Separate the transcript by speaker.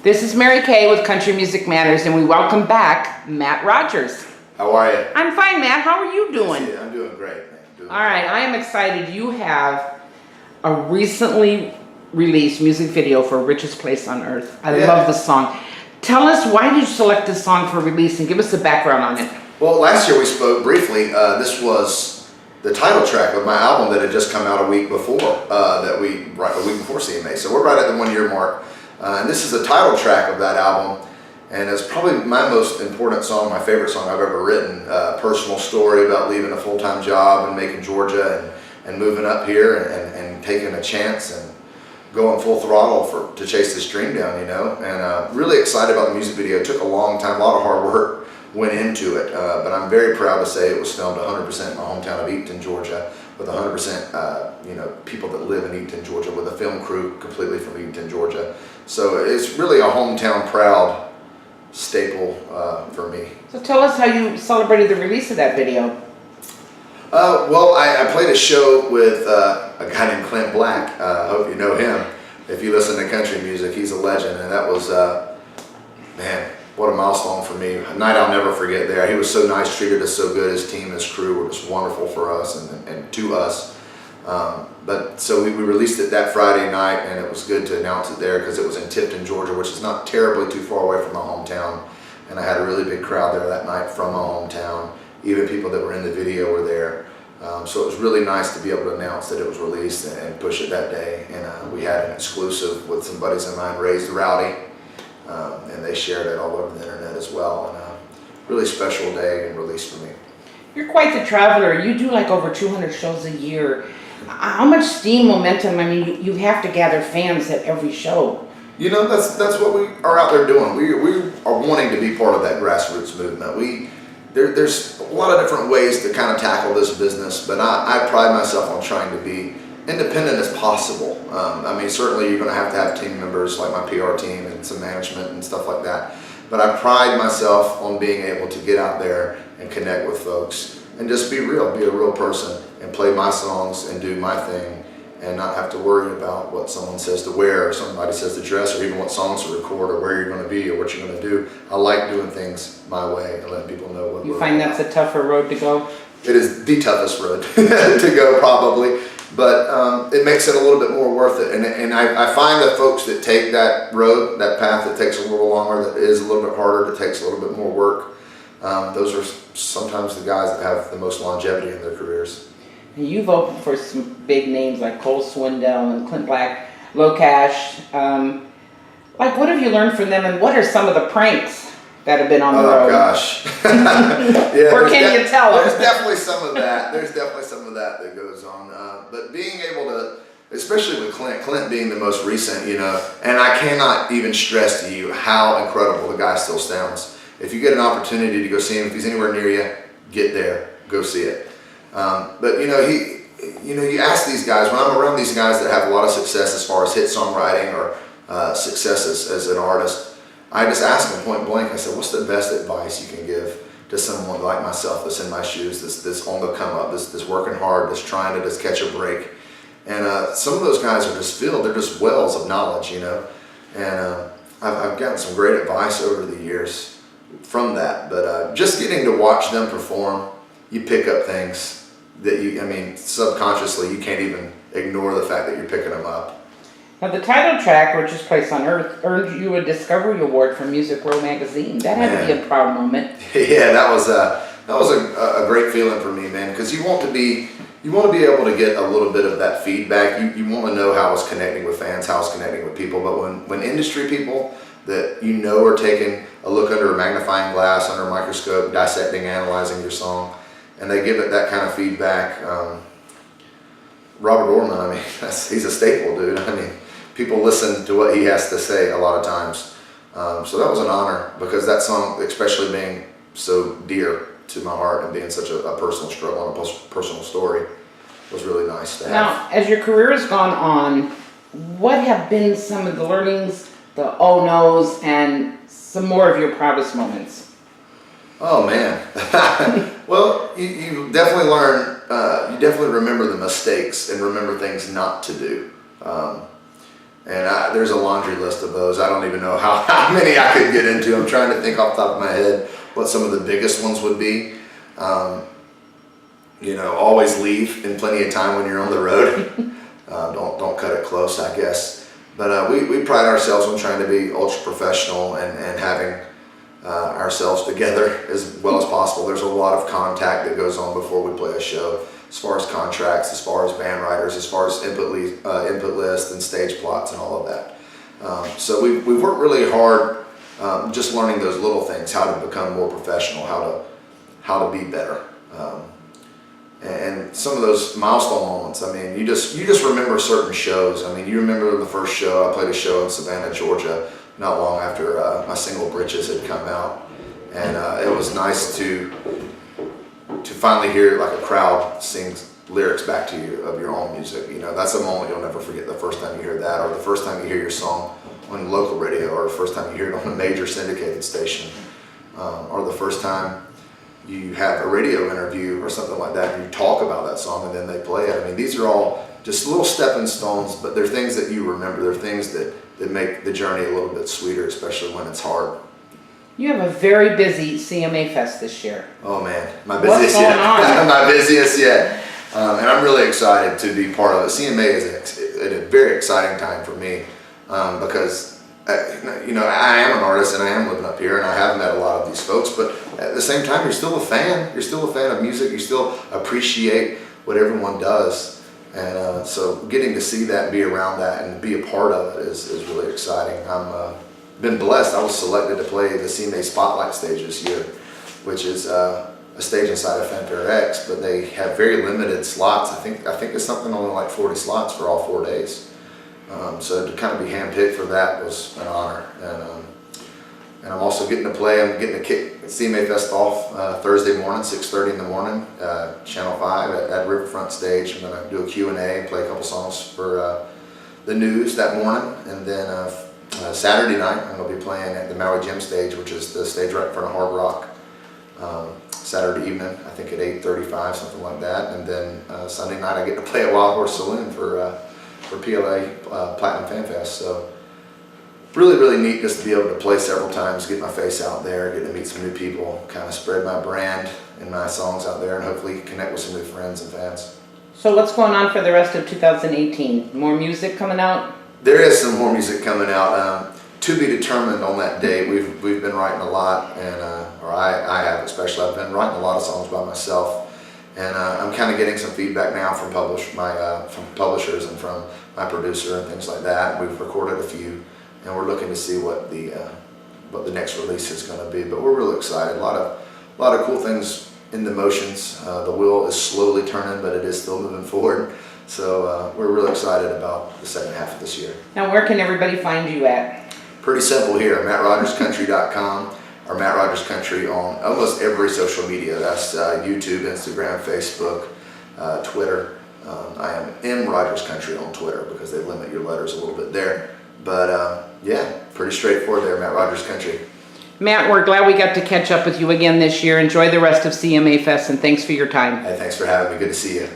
Speaker 1: This is Mary Kay with Country Music Matters, and we welcome back Matt Rogers.
Speaker 2: How are you?
Speaker 1: I'm fine, Matt. How are you doing?
Speaker 2: Yes, I'm doing great, man.
Speaker 1: All right, I am excited. You have a recently released music video for Richest Place on Earth. I love this song. Tell us, why did you select this song for release, and give us the background on it.
Speaker 2: Well, last year we spoke briefly. This was the title track of my album that had just come out a week before, a week before CMA. So we're right at the 1 year mark. And this is the title track of that album. And it's probably my most important song, my favorite song I've ever written. Personal story about leaving a full-time job and making Georgia and moving up here and taking a chance and going full throttle to chase this dream down, you know. And really excited about the music video. It took a long time, a lot of hard work went into it, but I'm very proud to say it was filmed 100% in my hometown of Eaton, Georgia, with 100% people that live in Eaton, Georgia, with a film crew completely from Eaton, Georgia. So it's really a hometown proud staple for me.
Speaker 1: So tell us how you celebrated the release of that video.
Speaker 2: Well, I played a show with a guy named Clint Black. I hope you know him. If you listen to country music, he's a legend, and that was, man, what a milestone for me. A night I'll never forget there. He was so nice, treated us so good. His team, his crew were just wonderful for us and to us. But so we released it that Friday night, and it was good to announce it there because it was in Tifton, Georgia, which is not terribly too far away from my hometown. And I had a really big crowd there that night from my hometown. Even people that were in the video were there. So it was really nice to be able to announce that it was released and push it that day. And we had an exclusive with some buddies of mine, Raised Rowdy. And they shared it all over the internet as well. And a really special day and release for me.
Speaker 1: You're quite the traveler. You do like over 200 shows a year. How much steam, momentum? I mean, you have to gather fans at every show.
Speaker 2: You know, that's what we are out there doing. We are wanting to be part of that grassroots movement. There's a lot of different ways to kind of tackle this business, but I pride myself on trying to be independent as possible. I mean, certainly you're going to have team members like my PR team and some management and stuff like that. But I pride myself on being able to get out there and connect with folks and just be real, be a real person and play my songs and do my thing and not have to worry about what someone says to wear or somebody says to dress or even what songs to record or where you're going to be or what you're going to do. I like doing things my way and letting people know what
Speaker 1: you find that's a tougher road to go?
Speaker 2: It is the toughest road to go probably. But it makes it a little bit more worth it. And I find that folks that take that road, that path that takes a little longer, that is a little bit harder, that takes a little bit more work, those are sometimes the guys that have the most longevity in their careers.
Speaker 1: And you've opened for some big names like Cole Swindell and Clint Black, Locash. Like, what have you learned from them, and what are some of the pranks that have been on the road?
Speaker 2: Oh gosh. Yeah,
Speaker 1: or can you tell us?
Speaker 2: There's definitely some of that. There's definitely some of that goes on. But being able to, especially with Clint being the most recent, you know, and I cannot even stress to you how incredible the guy still sounds. If you get an opportunity to go see him, if he's anywhere near you, get there, go see it. But you ask these guys, when I'm around these guys that have a lot of success as far as hit songwriting or success as an artist, I just ask them point blank, I said, what's the best advice you can give to someone like myself that's in my shoes, that's on the come up, that's working hard, that's trying to just catch a break. And some of those guys are just filled, they're just wells of knowledge, you know. And I've gotten some great advice over the years from that. But just getting to watch them perform, you pick up things that subconsciously you can't even ignore the fact that you're picking them up.
Speaker 1: Now, the title track, Richest Place on Earth, earned you a Discovery Award from Music Row magazine. That had to be a proud moment.
Speaker 2: Yeah, that was a great feeling for me, man, because you want to be able to get a little bit of that feedback. You want to know how it's connecting with fans, how it's connecting with people. But when industry people that you know are taking a look under a magnifying glass, under a microscope, dissecting, analyzing your song, and they give it that kind of feedback. Robert Orman, I mean, he's a staple, dude. I mean, people listen to what he has to say a lot of times. So that was an honor because that song, especially being so dear to my heart and being such a personal struggle and a personal story, was really nice to have.
Speaker 1: Now, as your career has gone on, what have been some of the learnings, the oh no's, and some more of your proudest moments?
Speaker 2: Oh man. Well, you definitely learn, you definitely remember the mistakes and remember things not to do. And there's a laundry list of those. I don't even know how many I could get into. I'm trying to think off the top of my head what some of the biggest ones would be. Always leave in plenty of time when you're on the road. Don't cut it close, I guess. But we pride ourselves on trying to be ultra professional and having ourselves together as well as possible. There's a lot of contact that goes on before we play a show, as far as contracts, as far as band writers, as far as input lists and stage plots and all of that. So we've worked really hard just learning those little things, how to become more professional, how to be better. And some of those milestone moments, I mean, you just remember certain shows. I mean, you remember the first show, I played a show in Savannah, Georgia, not long after my single Britches had come out. And it was nice to finally hear like a crowd sing lyrics back to you of your own music. That's a moment you'll never forget, the first time you hear that, or the first time you hear your song on local radio, or the first time you hear it on a major syndicated station, or the first time you have a radio interview or something like that and you talk about that song and then they play it. I mean, these are all just little stepping stones, but they're things that you remember. They're things that make the journey a little bit sweeter, especially when it's hard.
Speaker 1: You have a very busy CMA Fest this year.
Speaker 2: Oh man, my
Speaker 1: What's
Speaker 2: busiest
Speaker 1: going
Speaker 2: yet.
Speaker 1: on?
Speaker 2: My busiest yet. And I'm really excited to be part of it. CMA is a very exciting time for me because I am an artist and I am living up here and I have met a lot of these folks, but at the same time, you're still a fan. You're still a fan of music. You still appreciate what everyone does. And so getting to see that, be around that, and be a part of it is really exciting. I'm been blessed. I was selected to play the CMA Spotlight stage this year, which is a stage inside of Fanfare X, but they have very limited slots. I think it's something only like 40 slots for all 4 days. So to kind of be handpicked for that was an honor. And I'm also getting to kick CMA Fest off Thursday morning, 6:30 in the morning, Channel 5 at Riverfront Stage. I'm going to do a Q&A, play a couple songs for the news that morning. And then Saturday night, I'm going to be playing at the Maui Gym Stage, which is the stage right in front of Hard Rock. Saturday evening, I think at 8:35, something like that. And then Sunday night, I get to play at Wild Horse Saloon for PLA Platinum Fan Fest. So really, really neat just to be able to play several times, get my face out there, get to meet some new people, kind of spread my brand and my songs out there, and hopefully connect with some new friends and fans.
Speaker 1: So what's going on for the rest of 2018? More music coming out?
Speaker 2: There is some more music coming out. To be determined on that date. We've been writing a lot, and or I have especially. I've been writing a lot of songs by myself, and I'm kind of getting some feedback now from from publishers and from my producer and things like that. We've recorded a few, and we're looking to see what the next release is going to be. But we're really excited. A lot of cool things in the motions. The wheel is slowly turning, but it is still moving forward. So we're really excited about the second half of this year.
Speaker 1: Now, where can everybody find you at?
Speaker 2: Pretty simple here, MattRogersCountry.com or Matt Rogers Country on almost every social media. That's YouTube, Instagram, Facebook, Twitter. I am M Rogers Country on Twitter because they limit your letters a little bit there. But yeah, pretty straightforward there, Matt Rogers Country.
Speaker 1: Matt, we're glad we got to catch up with you again this year. Enjoy the rest of CMA Fest, and thanks for your time.
Speaker 2: Hey, thanks for having me. Good to see you.